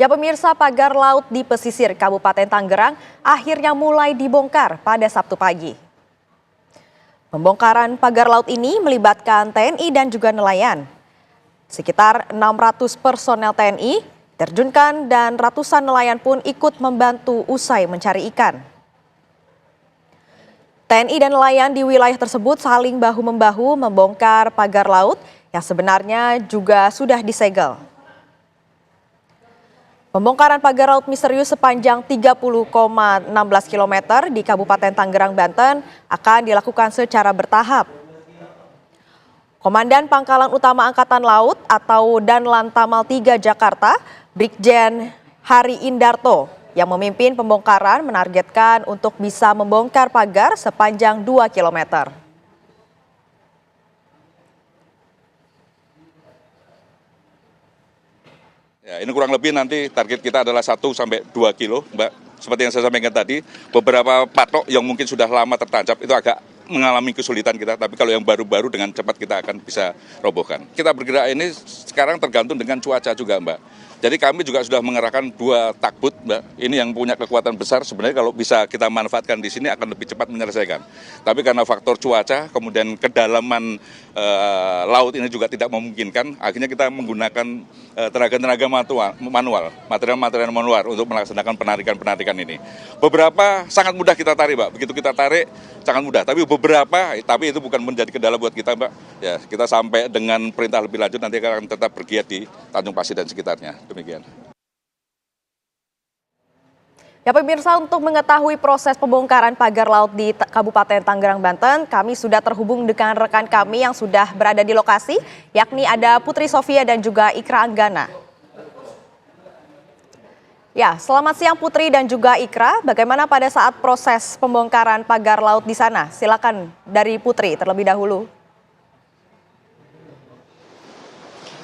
Ya pemirsa, pagar laut di pesisir Kabupaten Tangerang akhirnya mulai dibongkar pada Sabtu pagi. Pembongkaran pagar laut ini melibatkan TNI dan juga nelayan. Sekitar 600 personel TNI terjunkan dan ratusan nelayan pun ikut membantu usai mencari ikan. TNI dan nelayan di wilayah tersebut saling bahu-membahu membongkar pagar laut yang sebenarnya juga sudah disegel. Pembongkaran pagar laut misterius sepanjang 30,16 km di Kabupaten Tangerang, Banten akan dilakukan secara bertahap. Komandan Pangkalan Utama Angkatan Laut atau Danlantamal 3 Jakarta, Brigjen Hari Indarto, yang memimpin pembongkaran menargetkan untuk bisa membongkar pagar sepanjang 2 km. Ya, ini kurang lebih nanti target kita adalah 1 sampai 2 kilo, Mbak. Seperti yang saya sampaikan tadi, beberapa patok yang mungkin sudah lama tertancap itu agak mengalami kesulitan kita, tapi kalau yang baru-baru dengan cepat kita akan bisa robohkan. Kita bergerak ini sekarang tergantung dengan cuaca juga, Mbak. Jadi kami juga sudah mengerahkan 2 takbut, Mbak. Ini yang punya kekuatan besar, sebenarnya kalau bisa kita manfaatkan di sini akan lebih cepat menyelesaikan. Tapi karena faktor cuaca, kemudian kedalaman laut ini juga tidak memungkinkan, akhirnya kita menggunakan tenaga-tenaga manual, material-material manual untuk melaksanakan penarikan ini. Beberapa sangat mudah kita tarik, Mbak. Begitu kita tarik, sangat mudah. Tapi itu bukan menjadi kendala buat kita, Mbak. Ya, kita sampai dengan perintah lebih lanjut nanti akan tetap bergiat di Tanjung Pasir dan sekitarnya. Demikian. Ya pemirsa, untuk mengetahui proses pembongkaran pagar laut di Kabupaten Tangerang, Banten, kami sudah terhubung dengan rekan kami yang sudah berada di lokasi, yakni ada Putri Sofia dan juga Ikra Anggana. Ya, selamat siang Putri dan juga Ikra. Bagaimana pada saat proses pembongkaran pagar laut di sana? Silakan dari Putri terlebih dahulu.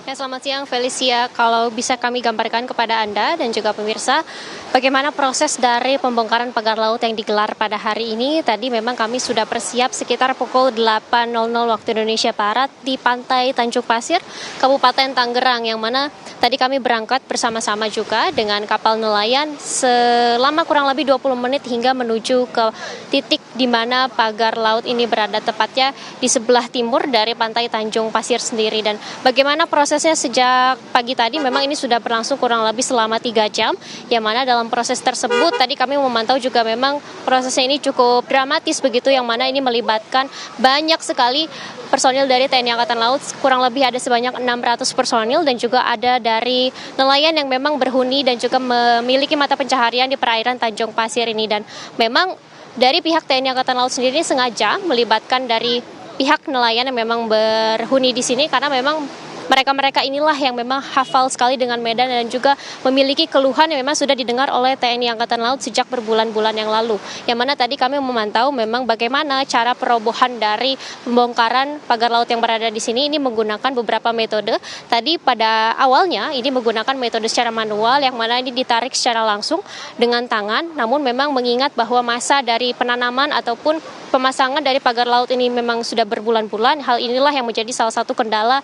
Ya, selamat siang Felicia. Kalau bisa kami gambarkan kepada Anda dan juga pemirsa, bagaimana proses dari pembongkaran pagar laut yang digelar pada hari ini. Tadi memang kami sudah bersiap sekitar pukul 8.00 waktu Indonesia Barat di Pantai Tanjung Pasir, Kabupaten Tangerang, yang mana tadi kami berangkat bersama-sama juga dengan kapal nelayan selama kurang lebih 20 menit hingga menuju ke titik di mana pagar laut ini berada, tepatnya di sebelah timur dari Pantai Tanjung Pasir sendiri. Dan bagaimana prosesnya sejak pagi tadi, memang ini sudah berlangsung kurang lebih selama 3 jam, yang mana dalam proses tersebut tadi kami memantau juga memang prosesnya ini cukup dramatis begitu, yang mana ini melibatkan banyak sekali personil dari TNI Angkatan Laut, kurang lebih ada sebanyak 600 personil, dan juga ada dari nelayan yang memang berhuni dan juga memiliki mata pencaharian di perairan Tanjung Pasir ini. Dan memang dari pihak TNI Angkatan Laut sendiri sengaja melibatkan dari pihak nelayan yang memang berhuni di sini, karena memang mereka inilah yang memang hafal sekali dengan medan dan juga memiliki keluhan yang memang sudah didengar oleh TNI Angkatan Laut sejak berbulan-bulan yang lalu. Yang mana tadi kami memantau memang bagaimana cara perobohan dari pembongkaran pagar laut yang berada di sini ini menggunakan beberapa metode. Tadi pada awalnya ini menggunakan metode secara manual, yang mana ini ditarik secara langsung dengan tangan. Namun memang mengingat bahwa masa dari penanaman ataupun pemasangan dari pagar laut ini memang sudah berbulan-bulan, hal inilah yang menjadi salah satu kendala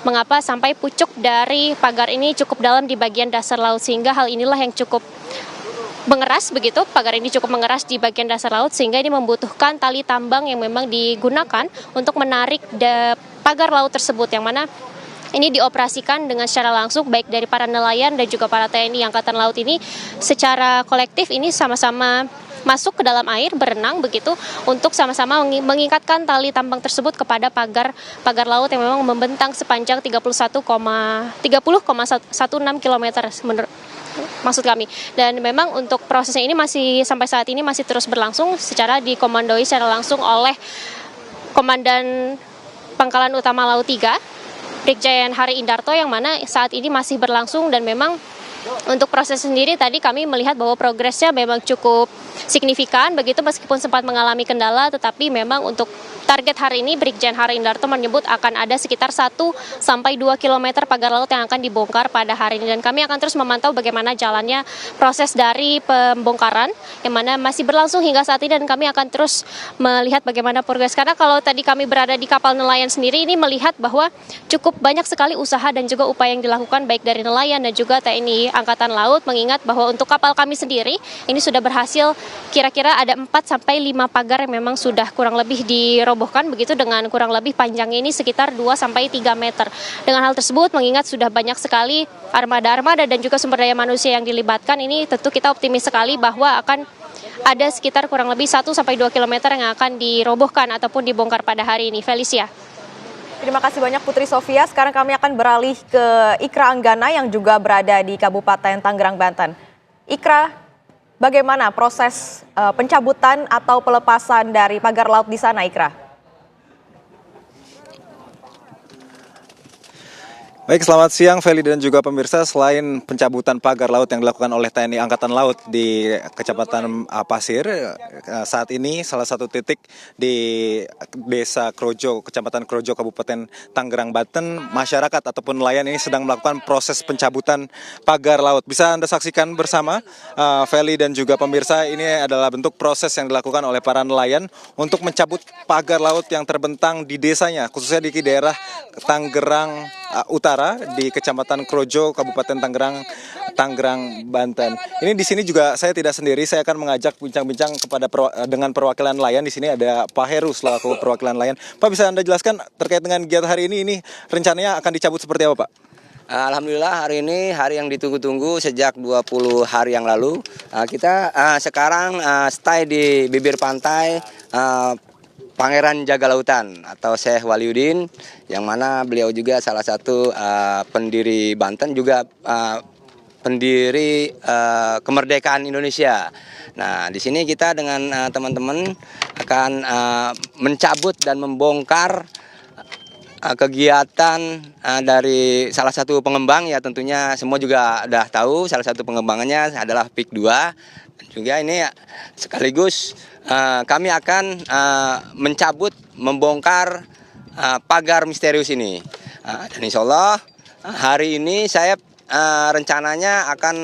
mengapa sampai pucuk dari pagar ini cukup dalam di bagian dasar laut, sehingga hal inilah yang cukup mengeras begitu, pagar ini cukup mengeras di bagian dasar laut, sehingga ini membutuhkan tali tambang yang memang digunakan untuk menarik pagar laut tersebut, yang mana ini dioperasikan dengan secara langsung baik dari para nelayan dan juga para TNI Angkatan Laut ini secara kolektif ini sama-sama masuk ke dalam air, berenang begitu, untuk sama-sama mengikatkan tali tambang tersebut kepada pagar laut yang memang membentang sepanjang 30,16 km maksud kami. Dan memang untuk prosesnya ini masih sampai saat ini masih terus berlangsung secara dikomandoi secara langsung oleh Komandan Pangkalan Utama Laut 3, Brigjen Hari Indarto, yang mana saat ini masih berlangsung. Dan memang untuk proses sendiri tadi kami melihat bahwa progresnya memang cukup signifikan begitu, meskipun sempat mengalami kendala, tetapi memang untuk target hari ini Brigjen Hari Indarto menyebut akan ada sekitar 1 sampai 2 km pagar laut yang akan dibongkar pada hari ini. Dan kami akan terus memantau bagaimana jalannya proses dari pembongkaran yang mana masih berlangsung hingga saat ini, dan kami akan terus melihat bagaimana progres. Karena kalau tadi kami berada di kapal nelayan sendiri ini melihat bahwa cukup banyak sekali usaha dan juga upaya yang dilakukan baik dari nelayan dan juga TNI Angkatan Laut, mengingat bahwa untuk kapal kami sendiri ini sudah berhasil kira-kira ada 4 sampai 5 pagar yang memang sudah kurang lebih dirobohkan, begitu dengan kurang lebih panjangnya ini sekitar 2 sampai 3 meter. Dengan hal tersebut, mengingat sudah banyak sekali armada-armada dan juga sumber daya manusia yang dilibatkan, ini tentu kita optimis sekali bahwa akan ada sekitar kurang lebih 1 sampai 2 kilometer yang akan dirobohkan ataupun dibongkar pada hari ini. Felicia. Terima kasih banyak Putri Sofia. Sekarang kami akan beralih ke Ikra Anggana yang juga berada di Kabupaten Tangerang, Banten. Ikra, bagaimana proses pencabutan atau pelepasan dari pagar laut di sana, Ikra? Baik, selamat siang Feli dan juga pemirsa. Selain pencabutan pagar laut yang dilakukan oleh TNI Angkatan Laut di Kecamatan Pasir, saat ini salah satu titik di Desa Krojo, Kecamatan Krojo, Kabupaten Tangerang, Banten, masyarakat ataupun nelayan ini sedang melakukan proses pencabutan pagar laut. Bisa Anda saksikan bersama, Feli dan juga pemirsa, ini adalah bentuk proses yang dilakukan oleh para nelayan untuk mencabut pagar laut yang terbentang di desanya, khususnya di daerah Tangerang Utara, di Kecamatan Krojo, Kabupaten Tangerang, Banten. Ini di sini juga saya tidak sendiri, saya akan mengajak bincang-bincang dengan perwakilan nelayan. Di sini ada Pak Heru selaku perwakilan nelayan. Pak, bisa Anda jelaskan terkait dengan kegiatan hari ini rencananya akan dicabut seperti apa, Pak? Alhamdulillah hari ini hari yang ditunggu-tunggu sejak 20 hari yang lalu. Kita sekarang stay di bibir pantai Pangeran Jaga Lautan atau Syekh Waliuddin, yang mana beliau juga salah satu pendiri Banten, juga pendiri kemerdekaan Indonesia. Nah, di sini kita dengan teman-teman akan mencabut dan membongkar kegiatan dari salah satu pengembang, ya tentunya semua juga udah tahu salah satu pengembangannya adalah PIK 2. Juga ini sekaligus kami akan mencabut, membongkar pagar misterius ini. Dan insya Allah hari ini saya rencananya akan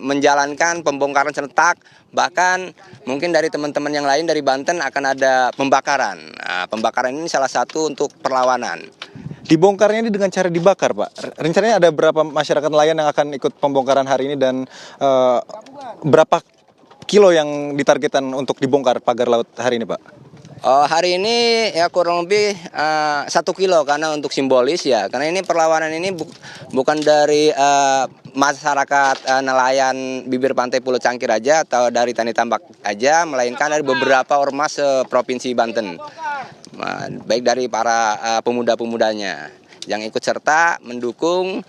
menjalankan pembongkaran serentak. Bahkan mungkin dari teman-teman yang lain dari Banten akan ada pembakaran. Pembakaran ini salah satu untuk perlawanan. Dibongkarnya ini dengan cara dibakar, Pak. Rencananya ada berapa masyarakat nelayan yang akan ikut pembongkaran hari ini dan berapa kilo yang ditargetkan untuk dibongkar pagar laut hari ini, Pak? Hari ini ya kurang lebih 1 kilo karena untuk simbolis ya. Karena ini perlawanan ini bukan dari masyarakat nelayan bibir pantai Pulau Cangkir aja atau dari Tani Tambak aja, melainkan dari beberapa ormas Provinsi Banten. Baik dari para pemuda-pemudanya yang ikut serta mendukung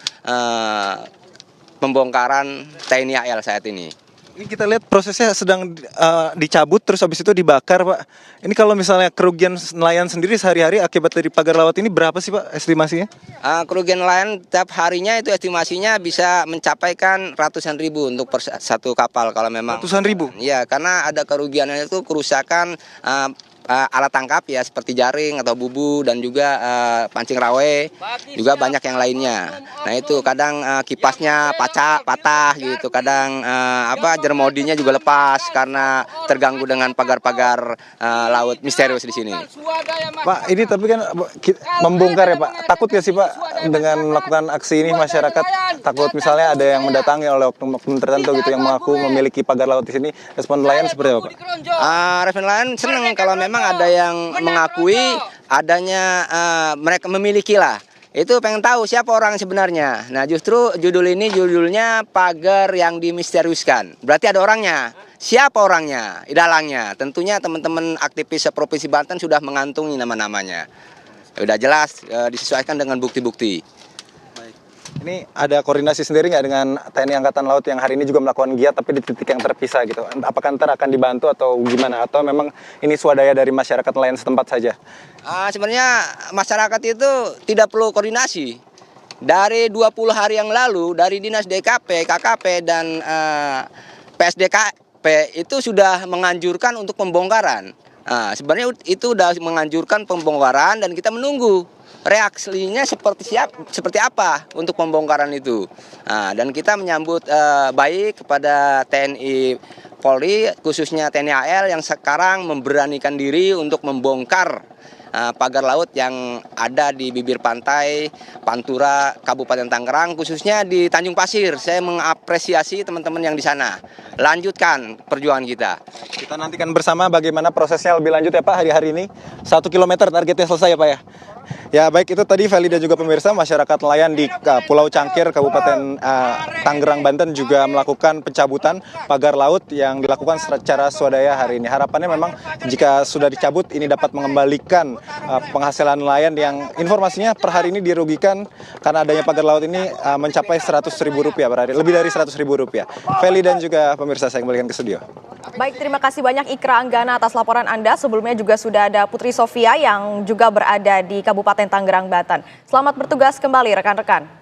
pembongkaran TNI AL saat ini. Ini kita lihat prosesnya sedang dicabut terus habis itu dibakar, Pak. Ini kalau misalnya kerugian nelayan sendiri sehari-hari akibat dari pagar laut ini berapa sih, Pak, estimasinya? Kerugian nelayan tiap harinya itu estimasinya bisa mencapaikan ratusan ribu untuk satu kapal kalau memang. Ratusan ribu? Iya, karena ada kerugiannya itu kerusakan alat tangkap ya seperti jaring atau bubu dan juga pancing rawe, juga banyak yang lainnya. Nah itu kadang kipasnya patah gitu, kadang jermodinya juga lepas karena terganggu dengan pagar-pagar laut misterius di sini. Pak, ini tapi kan membongkar ya, Pak. Takut ya sih, Pak, dengan melakukan aksi ini masyarakat? Takut misalnya ada yang mendatangi oleh oknum tertentu gitu yang mengaku memiliki pagar laut di sini. Respon nelayan seperti apa, Pak? Respon nelayan senang kalau memang ada yang mengakui adanya mereka memiliki lah. Itu pengen tahu siapa orang sebenarnya. Nah justru judulnya pagar yang dimisteriuskan. Berarti ada orangnya. Siapa orangnya, dalangnya? Tentunya teman-teman aktivis Provinsi Banten sudah mengantungi nama-namanya. Sudah jelas disesuaikan dengan bukti-bukti. Ini ada koordinasi sendiri nggak dengan TNI Angkatan Laut yang hari ini juga melakukan giat tapi di titik yang terpisah gitu? Apakah ntar akan dibantu atau gimana? Atau memang ini swadaya dari masyarakat nelayan setempat saja? Sebenarnya masyarakat itu tidak perlu koordinasi. Dari 20 hari yang lalu dari Dinas DKP, KKP dan PSDKP itu sudah menganjurkan untuk pembongkaran. Sebenarnya itu sudah menganjurkan pembongkaran dan kita menunggu reaksinya seperti apa untuk pembongkaran itu. Dan kita menyambut baik kepada TNI Polri, khususnya TNI AL yang sekarang memberanikan diri untuk membongkar pagar laut yang ada di bibir pantai Pantura, Kabupaten Tangerang, khususnya di Tanjung Pasir. Saya mengapresiasi teman-teman yang di sana. Lanjutkan perjuangan kita. Kita nantikan bersama bagaimana prosesnya lebih lanjut ya Pak hari ini. 1 kilometer targetnya selesai ya Pak ya. Ya baik, itu tadi Feli dan juga pemirsa, masyarakat nelayan di Pulau Cangkir, Kabupaten Tangerang, Banten juga melakukan pencabutan pagar laut yang dilakukan secara swadaya hari ini. Harapannya memang jika sudah dicabut ini dapat mengembalikan penghasilan nelayan yang informasinya per hari ini dirugikan karena adanya pagar laut ini mencapai Rp100.000 per hari, lebih dari Rp100.000. Feli dan juga pemirsa, saya kembalikan ke studio. Baik, terima kasih banyak Ikra Anggana atas laporan Anda. Sebelumnya juga sudah ada Putri Sofia yang juga berada di Kabupaten Tangerang, Banten. Selamat bertugas kembali rekan-rekan.